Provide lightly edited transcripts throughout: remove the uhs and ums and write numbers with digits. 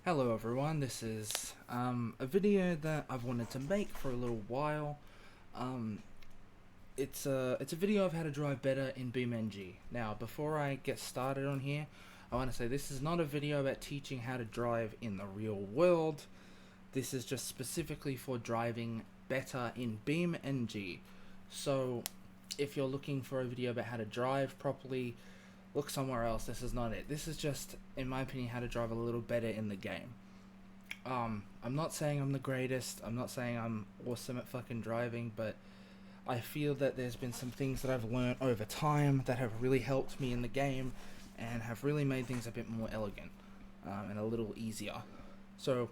Hello everyone, this is a video that I've wanted to make for a little while. Um, it's a video of how to drive better in BeamNG. Now, before I get started on here, I want to say this is not a video about teaching how to drive in the real world. This is just specifically for driving better in BeamNG. So, if you're looking for a video about how to drive properly, look somewhere else. This is not it. This is just, in my opinion, how to drive a little better in the game. I'm not saying I'm the greatest. I'm not saying I'm awesome at fucking driving, but I feel that there's been some things that I've learned over time that have really helped me in the game and have really made things a bit more elegant and a little easier. So,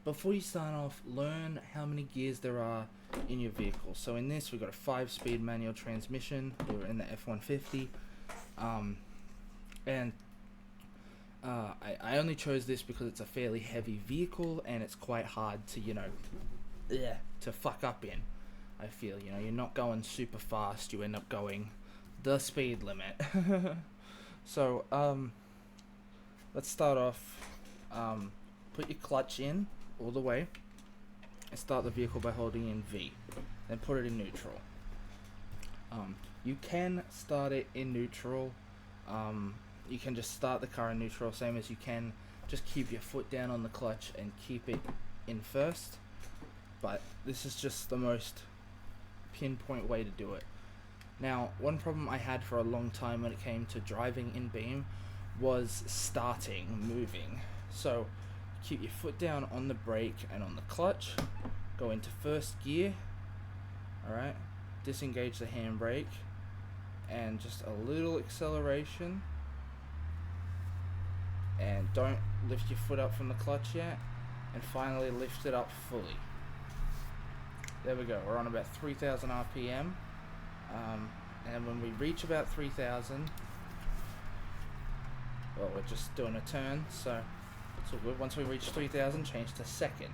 before you start off, learn how many gears there are in your vehicle. So in this, we've got a 5-speed manual transmission. We're in the F-150. And I only chose this because it's a fairly heavy vehicle and it's quite hard to, to fuck up in. I feel, you're not going super fast, you end up going the speed limit. So, let's start off. Put your clutch in all the way and start the vehicle by holding in V. Then put it in neutral. You can start it in neutral. You can just start the car in neutral, same as you can just keep your foot down on the clutch and keep it in first. But this is just the most pinpoint way to do it. Now, one problem I had for a long time when it came to driving in Beam was moving. So, keep your foot down on the brake and on the clutch, go into first gear, alright, disengage the handbrake, and just a little acceleration, and don't lift your foot up from the clutch yet, and finally lift it up fully. There we go, we're on about 3,000 RPM, and when we reach about 3,000, well, we're just doing a turn, so it's all good. Once we reach 3,000, change to second.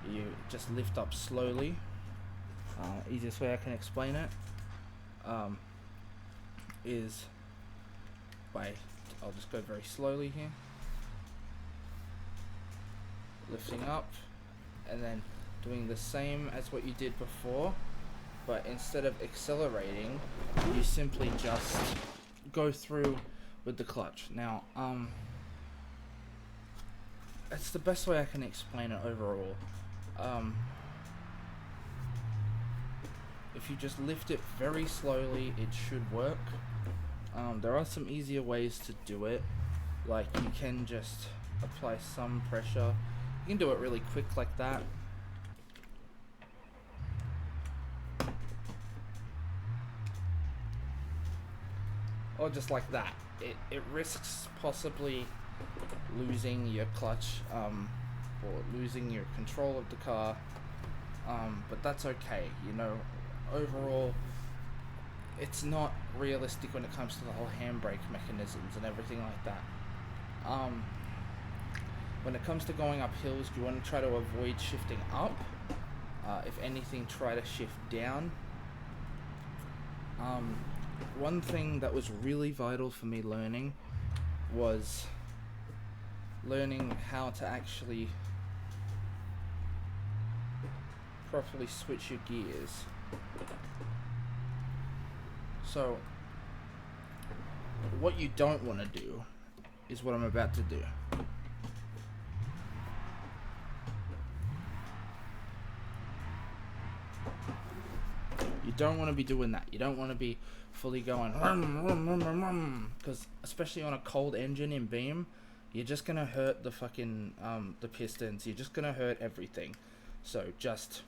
You just lift up slowly. Easiest way I can explain it is by, I'll just go very slowly here, lifting up, and then doing the same as what you did before, but instead of accelerating, you simply just go through with the clutch. Now, that's the best way I can explain it overall. If you just lift it very slowly, it should work. There are some easier ways to do it, like you can just apply some pressure. You can do it really quick like that. Or just like that. It risks possibly losing your clutch or losing your control of the car, but that's okay. Overall, it's not realistic when it comes to the whole handbrake mechanisms and everything like that. When it comes to going up hills, you want to try to avoid shifting up. If anything, try to shift down. One thing that was really vital for me learning was learning how to actually properly switch your gears. So, what you don't want to do is what I'm about to do. You don't want to be doing that. You don't want to be fully going because especially on a cold engine in Beam, you're just gonna hurt the fucking the pistons. You're just gonna hurt everything. So just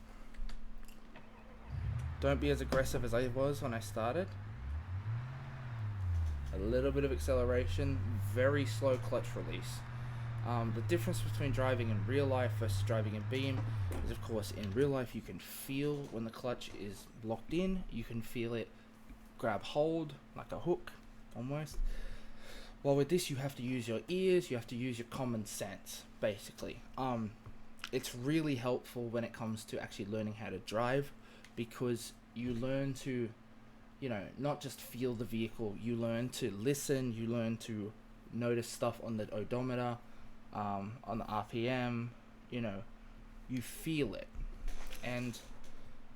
don't be as aggressive as I was when I started. A little bit of acceleration, very slow clutch release. The difference between driving in real life versus driving in Beam is, of course, in real life you can feel when the clutch is locked in. You can feel it grab hold like a hook almost. While with this, you have to use your ears, you have to use your common sense, basically. It's really helpful when it comes to actually learning how to drive, because you learn to, not just feel the vehicle, you learn to listen, you learn to notice stuff on the odometer. on the RPM, you know, you feel it. And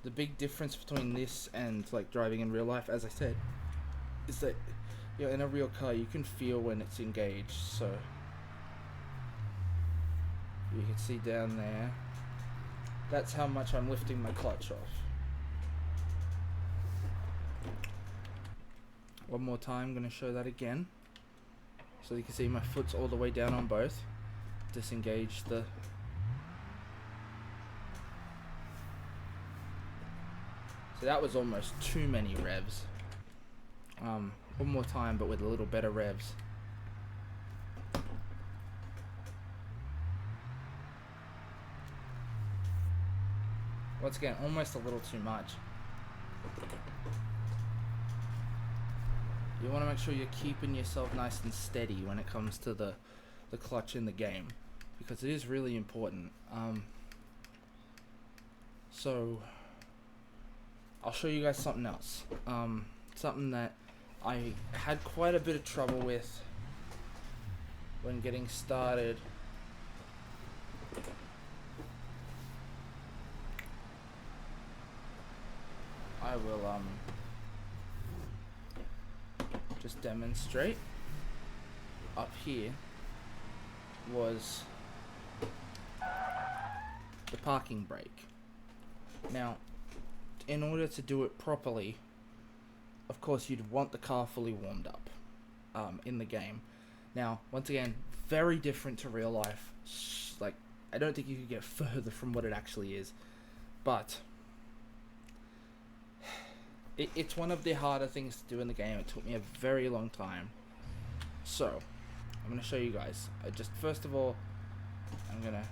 the big difference between this and like driving in real life, as I said, is that, you know, in a real car you can feel when it's engaged. So you can see down there, that's how much I'm lifting my clutch off. One more time, I'm going to show that again. So you can see my foot's all the way down on both. Disengage the... So that was almost too many revs. One more time, but with a little better revs. Once again, almost a little too much. You want to make sure you're keeping yourself nice and steady when it comes to the clutch in the game, because it is really important. So I'll show you guys something else. Something that I had quite a bit of trouble with when getting started. I will just demonstrate. Up here was the parking brake. Now, in order to do it properly, of course you'd want the car fully warmed up in the game. Now, once again, very different to real life. Like, I don't think you could get further from what it actually is, but it's one of the harder things to do in the game. It took me a very long time. So, I'm going to show you guys. First of all, I'm going to...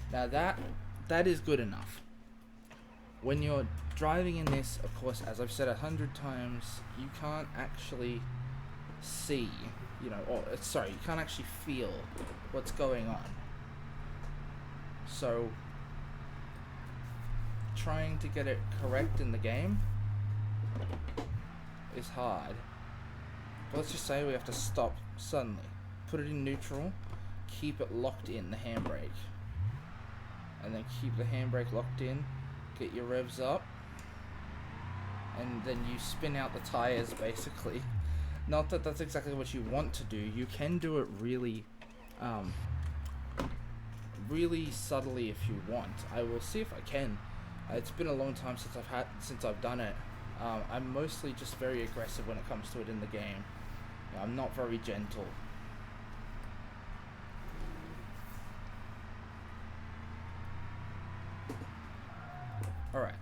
Now that is good enough. When you're driving in this, of course, as I've said 100 times, you can't actually see, you know, or sorry, you can't actually feel what's going on. So trying to get it correct in the game is hard. But let's just say we have to stop suddenly, put it in neutral, keep it locked in, the handbrake, and then keep the handbrake locked in, get your revs up, and then you spin out the tires basically. Not that that's exactly what you want to do. You can do it really really subtly if you want. I will see if I can. It's been a long time since I've done it. I'm mostly just very aggressive when it comes to it in the game. I'm not very gentle. Alright.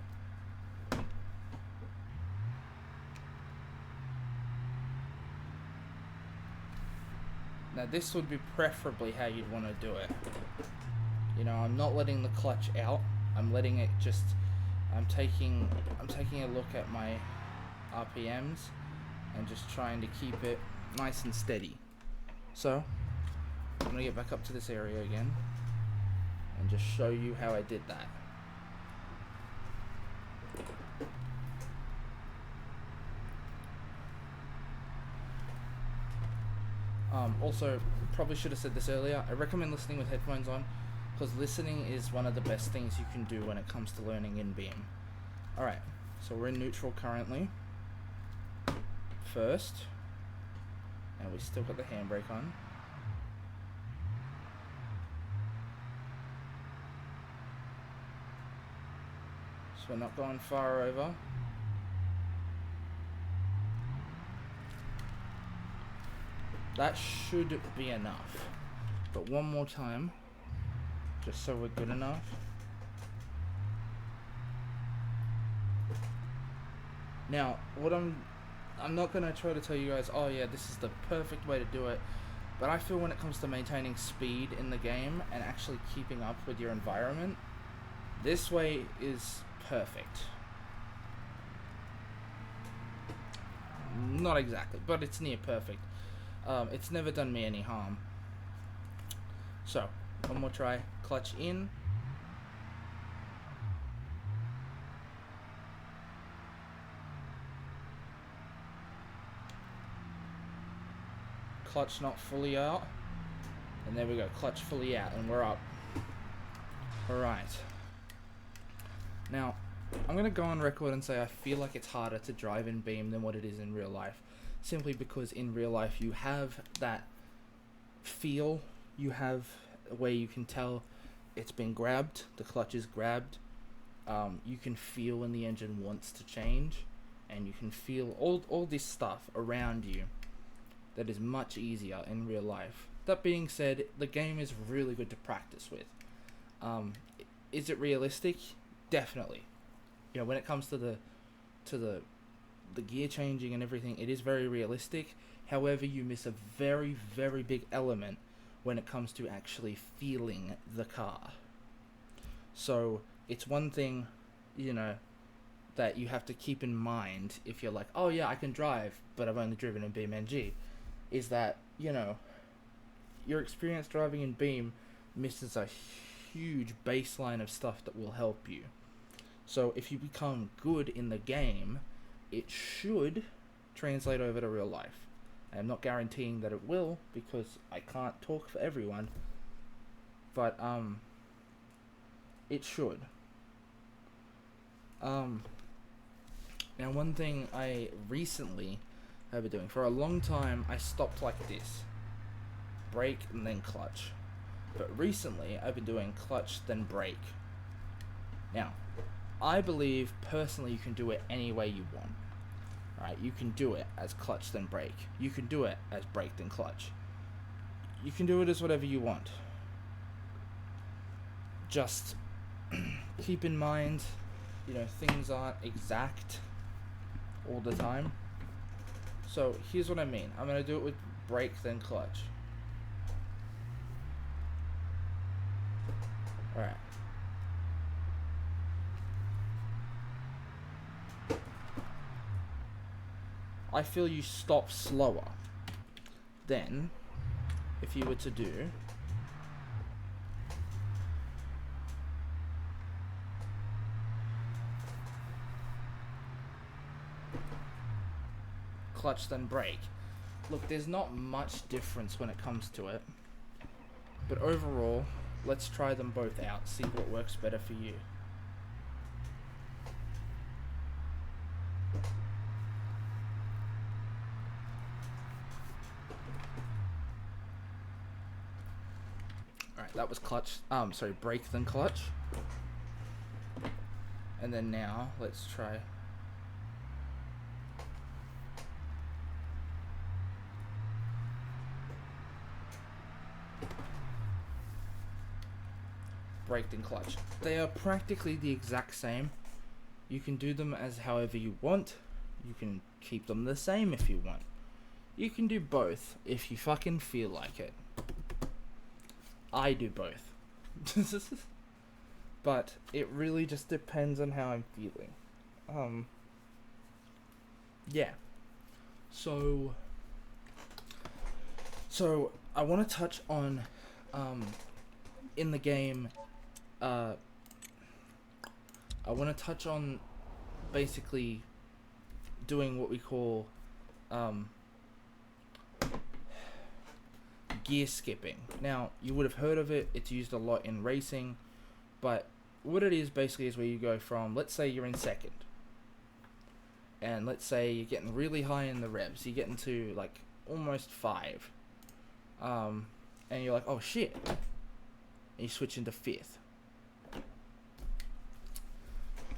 Now this would be preferably how you'd want to do it. You know, I'm not letting the clutch out. I'm letting it just... I'm taking a look at my RPMs and just trying to keep it nice and steady. So, I'm going to get back up to this area again and just show you how I did that. Also, probably should have said this earlier, I recommend listening with headphones on, because listening is one of the best things you can do when it comes to learning in Beam. Alright, so we're in neutral currently. First, and we still got the handbrake on. So we're not going far over. That should be enough. But one more time, just so we're good enough. Now, I'm not going to try to tell you guys, oh yeah, this is the perfect way to do it, but I feel when it comes to maintaining speed in the game and actually keeping up with your environment, this way is perfect. Not exactly, but it's near perfect. It's never done me any harm. So, one more try, clutch in. clutch not fully out. And there we go, clutch fully out, and we're up. Alright. Now, I'm going to go on record and say I feel like it's harder to drive in Beam than what it is in real life. Simply because in real life you have that feel, you have a way you can tell it's been grabbed, the clutch is grabbed. You can feel when the engine wants to change, and you can feel all this stuff around you that is much easier in real life. That being said, the game is really good to practice with. Is it realistic? Definitely. You know, when it comes to the gear changing and everything, it is very realistic. However, you miss a very, very big element when it comes to actually feeling the car. So it's one thing, you know, that you have to keep in mind if you're like, oh yeah, I can drive, but I've only driven in BeamNG, is that, you know, your experience driving in Beam misses a huge baseline of stuff that will help you. So if you become good in the game, it should translate over to real life. I'm not guaranteeing that it will, because I can't talk for everyone, but it should. Now one thing I recently have been doing, for a long time I stopped like this, brake and then clutch, but recently I've been doing clutch then brake. Now I believe personally you can do it any way you want. Right, you can do it as clutch then brake. You can do it as brake then clutch. You can do it as whatever you want. Just keep in mind, you know, things aren't exact all the time. So here's what I mean. I'm going to do it with brake then clutch. Alright. I feel you stop slower than if you were to do clutch then brake. Look, there's not much difference when it comes to it, but overall, let's try them both out, see what works better for you. Alright, that was clutch, brake then clutch. And then now, let's try brake then clutch. They are practically the exact same. You can do them as however you want. You can keep them the same if you want. You can do both if you fucking feel like it. I do both. But it really just depends on how I'm feeling. Yeah. So I want to touch on in the game, I want to touch on basically doing what we call gear skipping. Now, you would have heard of it, it's used a lot in racing, but what it is basically is where you go from, let's say you're in second, and let's say you're getting really high in the revs, you're getting to like almost 5, and you're like, oh shit, and you switch into 5th.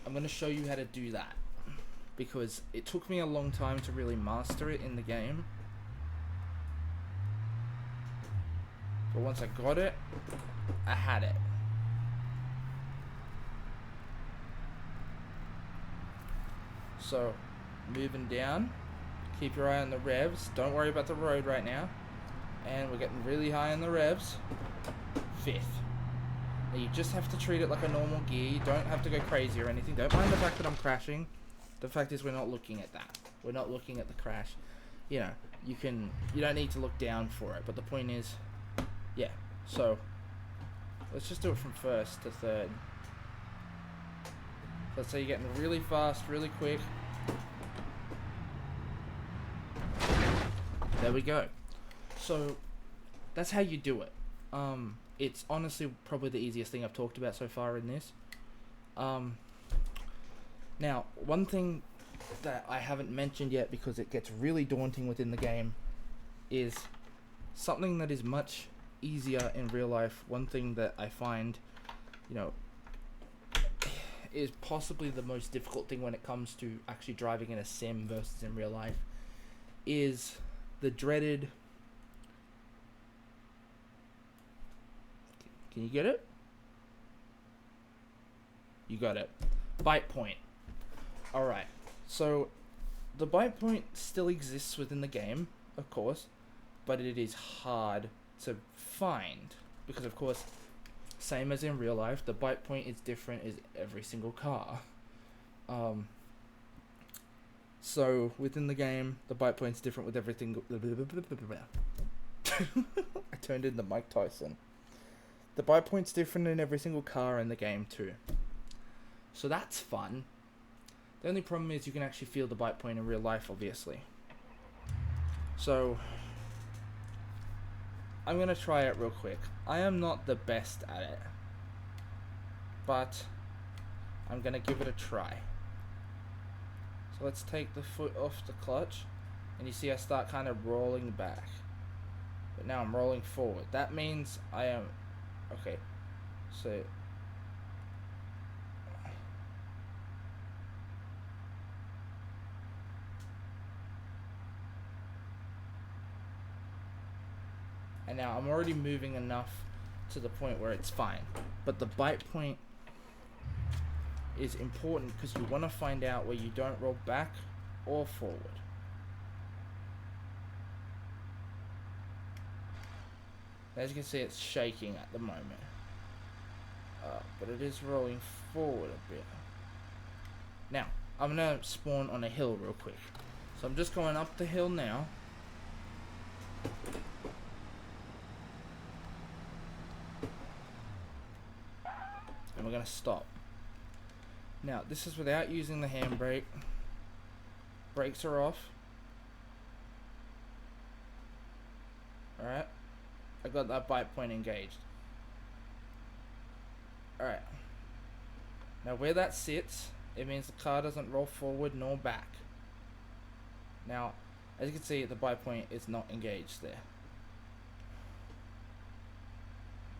I'm going to show you how to do that, because it took me a long time to really master it in the game. But once I got it, I had it. So, moving down, keep your eye on the revs, don't worry about the road right now. And we're getting really high in the revs. 5th. Now you just have to treat it like a normal gear, you don't have to go crazy or anything. Don't mind the fact that I'm crashing. The fact is we're not looking at that. We're not looking at the crash. You know, you don't need to look down for it, but the point is, yeah, so let's just do it from 1st to 3rd. Let's say you're getting really fast, really quick. There we go. So that's how you do it. It's honestly probably the easiest thing I've talked about so far in this. Now, one thing that I haven't mentioned yet because it gets really daunting within the game is something that is much easier in real life. One thing that I find, is possibly the most difficult thing when it comes to actually driving in a sim versus in real life is the dreaded... Can you get it? You got it. Bite point. Alright, so the bite point still exists within the game, of course, but it is hard to find because, of course, same as in real life, the bite point is different as every single car. So within the game, the bite point's different with everything. I turned into Mike Tyson. The bite point's different in every single car in the game too. So that's fun. The only problem is you can actually feel the bite point in real life, obviously. So I'm going to try it real quick. I am not the best at it, but I'm going to give it a try. So let's take the foot off the clutch, and you see I start kind of rolling back. But now I'm rolling forward. That means I am... Okay, so... And now I'm already moving enough to the point where it's fine. But the bite point is important because you want to find out where you don't roll back or forward. As you can see, it's shaking at the moment. But it is rolling forward a bit. Now, I'm going to spawn on a hill real quick. So I'm just going up the hill now. And we're going to stop. Now, this is without using the handbrake. Brakes are off. Alright. I got that bite point engaged. Alright. Now, where that sits, it means the car doesn't roll forward nor back. Now, as you can see, the bite point is not engaged there.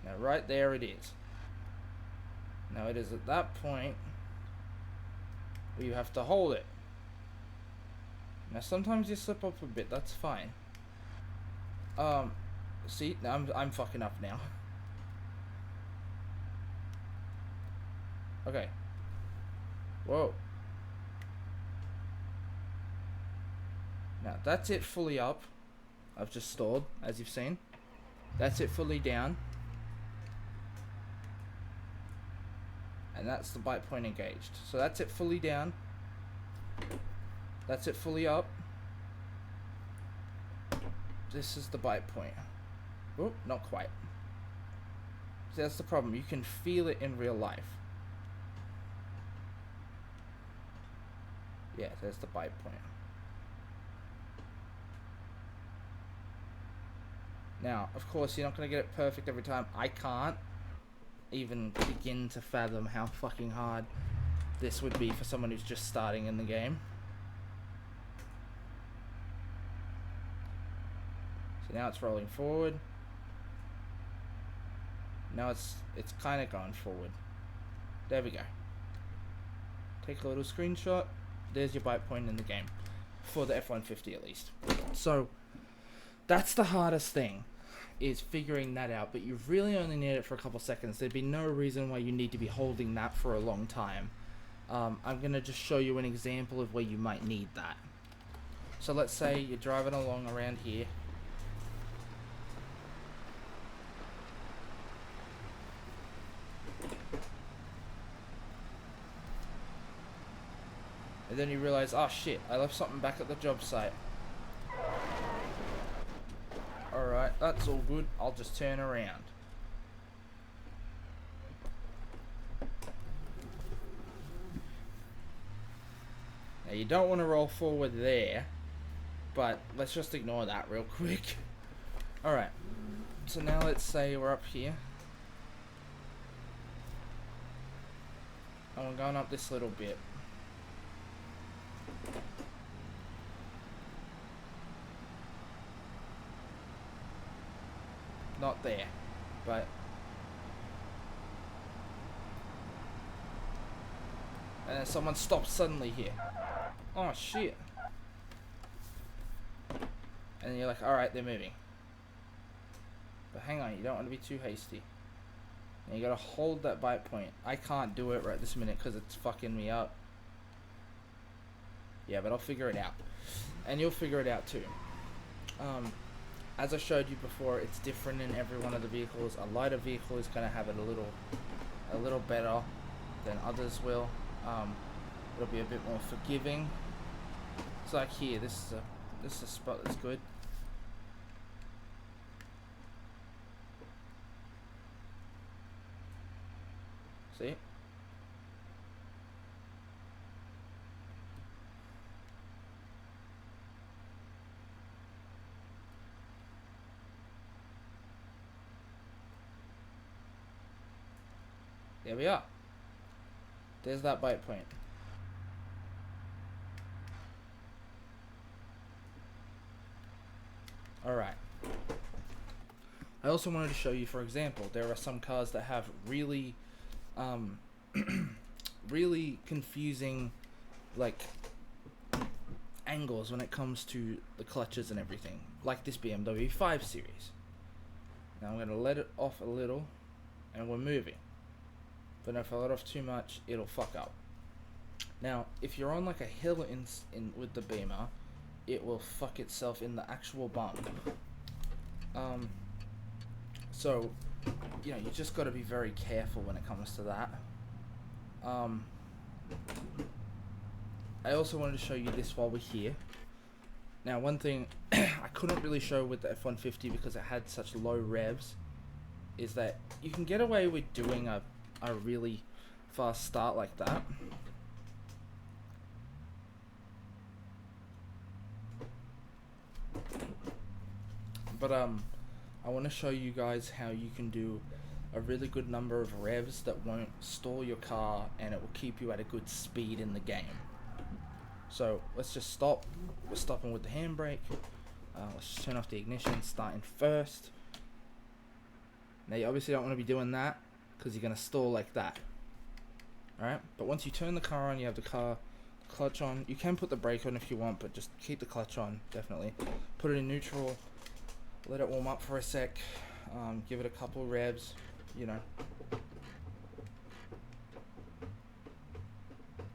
Now, right there it is. Now, it is at that point where you have to hold it. Now, sometimes you slip up a bit, that's fine. See, I'm fucking up now. Okay. Whoa. Now, that's it fully up. I've just stalled, as you've seen. That's it fully down. And that's the bite point engaged. So that's it fully down. That's it fully up. This is the bite point. Oh, not quite. See, that's the problem. You can feel it in real life. Yeah, there's the bite point. Now, of course, you're not going to get it perfect every time. I can't even begin to fathom how fucking hard this would be for someone who's just starting in the game. So now it's rolling forward. Now it's kind of going forward. There we go. Take a little screenshot. There's your bite point in the game. For the F-150 at least. So, that's the hardest thing, is figuring that out, but you really only need it for a couple seconds. There'd be no reason why you need to be holding that for a long time. I'm going to just show you an example of where you might need that. So let's say you're driving along around here. And then you realize, oh shit, I left something back at the job site. Alright, that's all good. I'll just turn around. Now you don't want to roll forward there, but let's just ignore that real quick. Alright, so now let's say we're up here. And we're going up this little bit. Not there, but and then someone stops suddenly here. Oh shit. And then you're like, alright, they're moving. But hang on, you don't want to be too hasty. And you gotta hold that bite point. I can't do it right this minute because it's fucking me up. Yeah, but I'll figure it out. And you'll figure it out too. As I showed you before, it's different in every one of the vehicles. A lighter vehicle is gonna have it a little better than others will. It'll be a bit more forgiving. It's like here, this is a spot that's good. See? There we are. There's that bite point. Alright. I also wanted to show you, for example, there are some cars that have really really confusing like angles when it comes to the clutches and everything, like this BMW 5 Series. Now I'm going to let it off a little and we're moving, but if I let off too much it'll fuck up. Now if you're on like a hill in with the Beamer, it will fuck itself in the actual bump. So you know, you just got to be very careful when it comes to that. I also wanted to show you this while we're here. Now one thing I couldn't really show with the F-150 because it had such low revs is that you can get away with doing a really fast start like that. But I want to show you guys how you can do a really good number of revs that won't stall your car and it will keep you at a good speed in the game. So let's just stop. We're stopping with the handbrake. Let's just turn off the ignition, starting first. Now you obviously don't want to be doing that because you're going to stall like that. Alright, but once you turn the car on, you have the clutch on. You can put the brake on if you want, but just keep the clutch on, definitely. Put it in neutral. Let it warm up for a sec. Give it a couple revs, you know.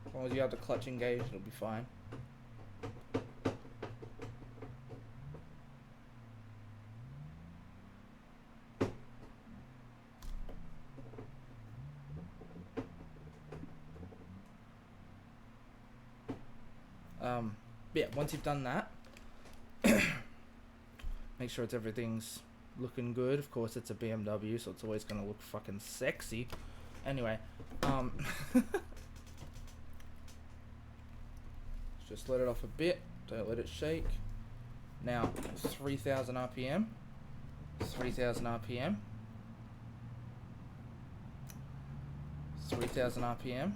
As long as you have the clutch engaged, it'll be fine. Yeah, once you've done that, make sure everything's looking good. Of course, it's a BMW, so it's always gonna look fucking sexy. Anyway, just let it off a bit. Don't let it shake. Now, 3,000 RPM. 3,000 RPM. 3,000 RPM.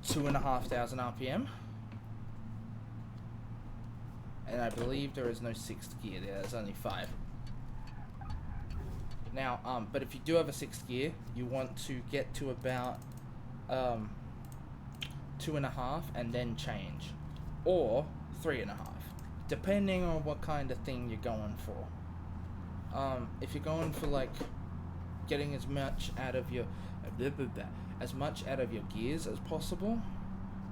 2,500 RPM. And I believe there is no 6th gear there, there's only 5. Now, but if you do have a 6th gear, you want to get to about 2.5 and then change. Or 3.5, depending on what kind of thing you're going for. If you're going for like getting as much out of your gears as possible,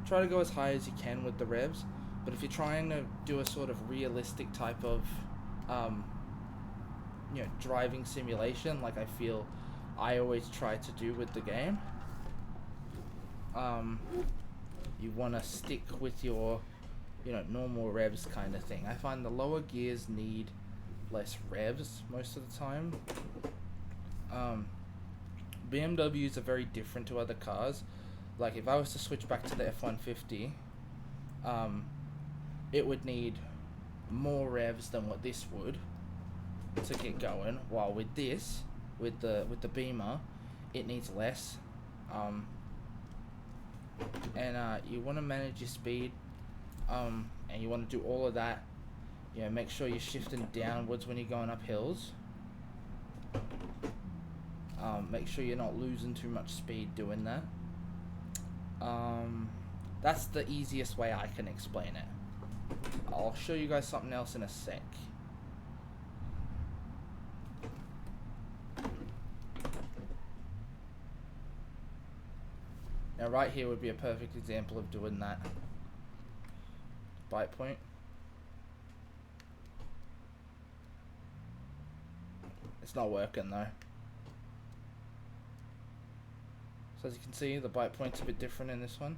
try to go as high as you can with the revs. But if you're trying to do a sort of realistic type of you know, driving simulation, like I feel I always try to do with the game, you want to stick with your, you know, normal revs kind of thing. I find the lower gears need less revs most of the time. BMWs are very different to other cars. Like if I was to switch back to the F-150, it would need more revs than what this would to get going, while with this, with the Beamer, it needs less. You want to manage your speed, and you want to do all of that. You know, make sure you're shifting downwards when you're going up hills. Make sure you're not losing too much speed doing that. That's the easiest way I can explain it. I'll show you guys something else in a sec. Now right here would be a perfect example of doing that. Bite point. It's not working though. So as you can see, the bite point's a bit different in this one.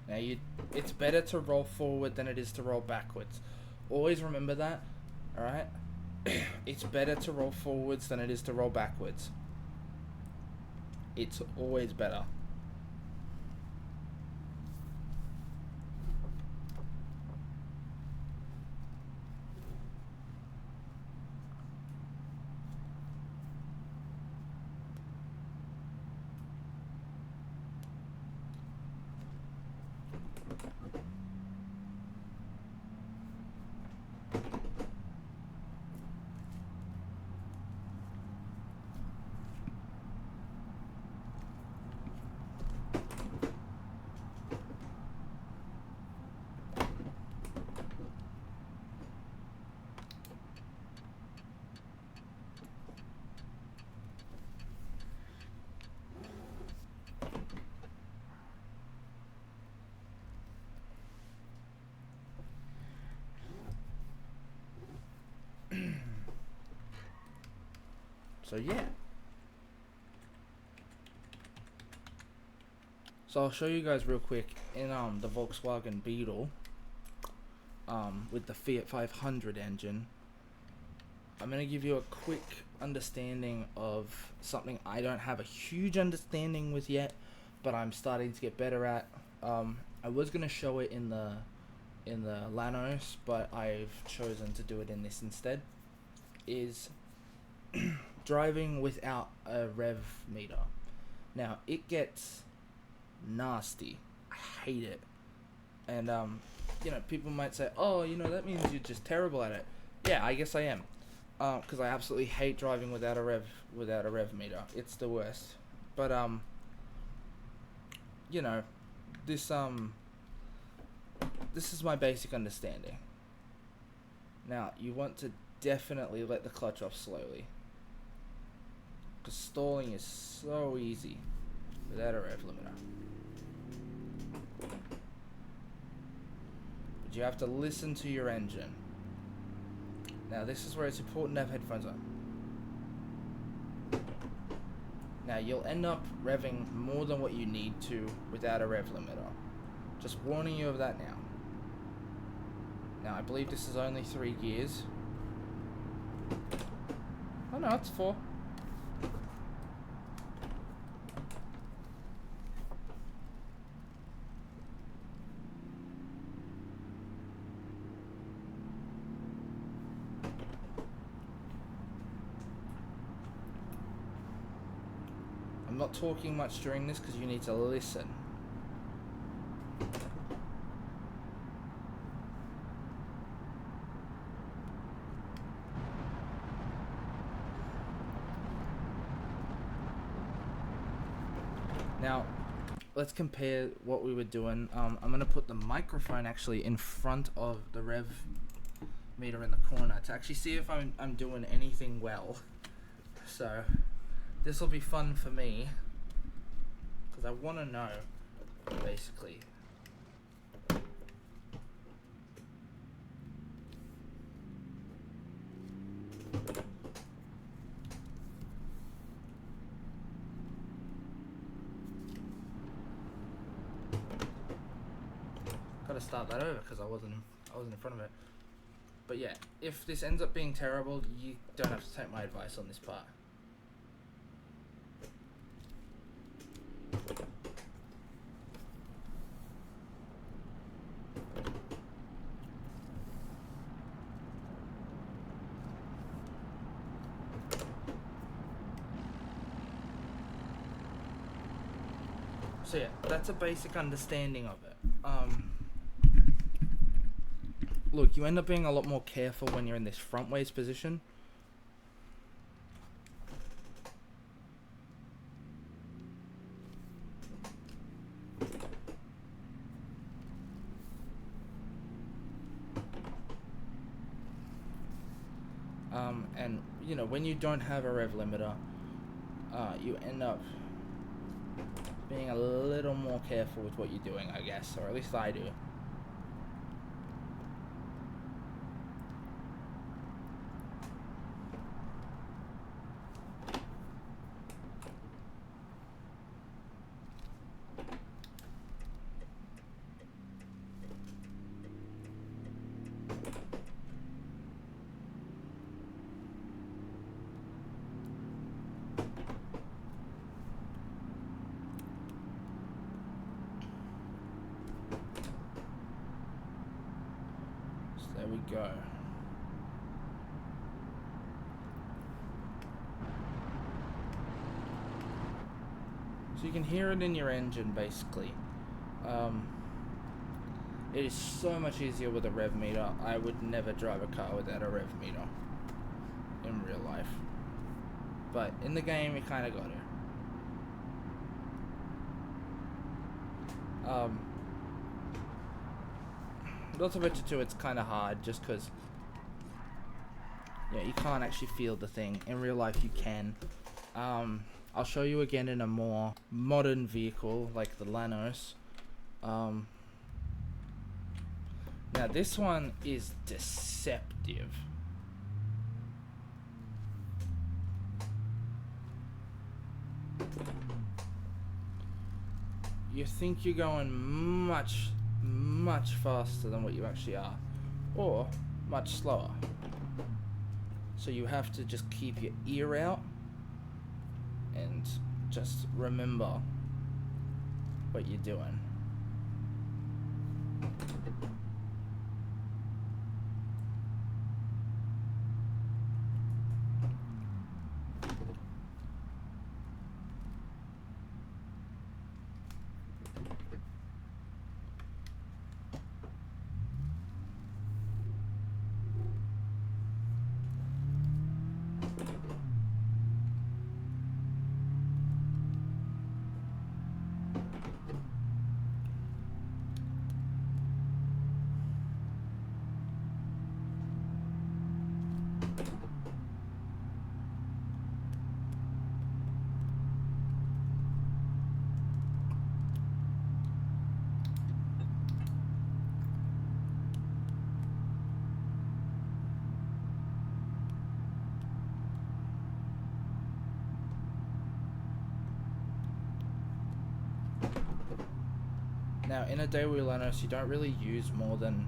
Now it's better to roll forward than it is to roll backwards. Always remember that, alright? It's better to roll forwards than it is to roll backwards. It's always better. So yeah. So I'll show you guys real quick in the Volkswagen Beetle with the Fiat 500 engine. I'm going to give you a quick understanding of something I don't have a huge understanding with yet, but I'm starting to get better at. I was going to show it in the Lanos, but I've chosen to do it in this instead. Is driving without a rev meter. Now it gets nasty. I hate it. And you know, people might say, oh, you know, that means you're just terrible at it. Yeah, I guess I am. Because I absolutely hate driving without a rev meter. It's the worst. But you know, this is my basic understanding. Now you want to definitely let the clutch off slowly, because stalling is so easy without a rev limiter. But you have to listen to your engine. Now this is where it's important to have headphones on. Now you'll end up revving more than what you need to without a rev limiter. Just warning you of that now. Now I believe this is only 3 gears. Oh no, it's 4. I'm not talking much during this because you need to listen. Now, let's compare what we were doing. I'm going to put the microphone actually in front of the rev meter in the corner to actually see if I'm doing anything well. So, this will be fun for me, because I want to know, basically. Gotta start that over because I wasn't in front of it. But yeah, if this ends up being terrible, you don't have to take my advice on this part. So yeah, that's a basic understanding of it. Look, you end up being a lot more careful when you're in this frontways position. And you know, when you don't have a rev limiter, you end up being a little more careful with what you're doing, I guess, or at least I do. So there we go. So you can hear it in your engine, basically. It is so much easier with a rev meter. I would never drive a car without a rev meter in real life. But in the game, you kind of got to. Not to too, it's kind of hard just because you can't actually feel the thing. In real life, you can. I'll show you again in a more modern vehicle like the Lanos. Now this one is deceptive. You think you're going much faster than what you actually are, or much slower. So you have to just keep your ear out and just remember what you're doing. Now, in a day wheel Lanos, you don't really use more than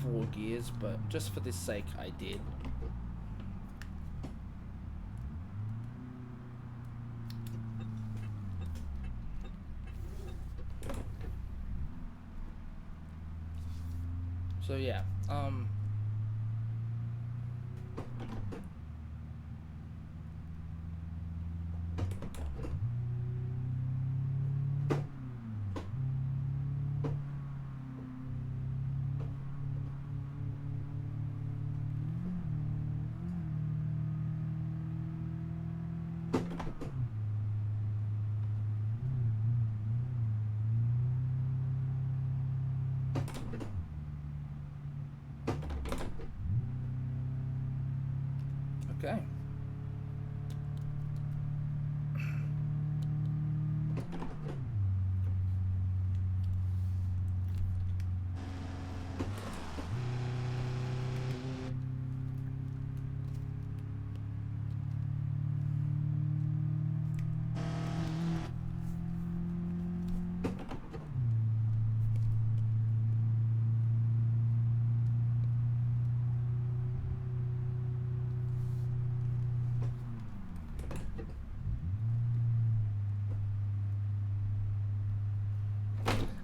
4 gears, but just for this sake, I did. So yeah, okay.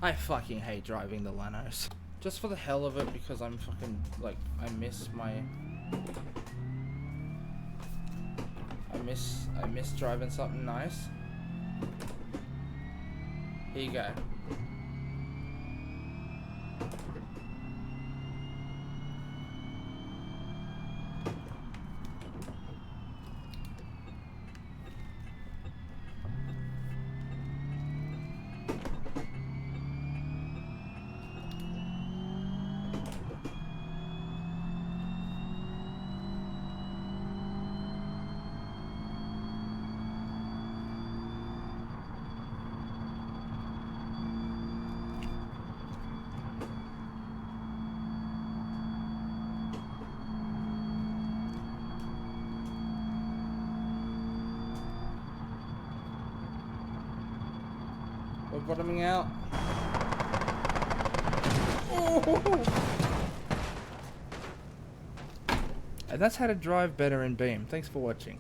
I fucking hate driving the Lanos. Just for the hell of it, because I'm fucking, like, I miss driving something nice. Here you go. We're bottoming out. Oh! And that's how to drive better in Beam. Thanks for watching.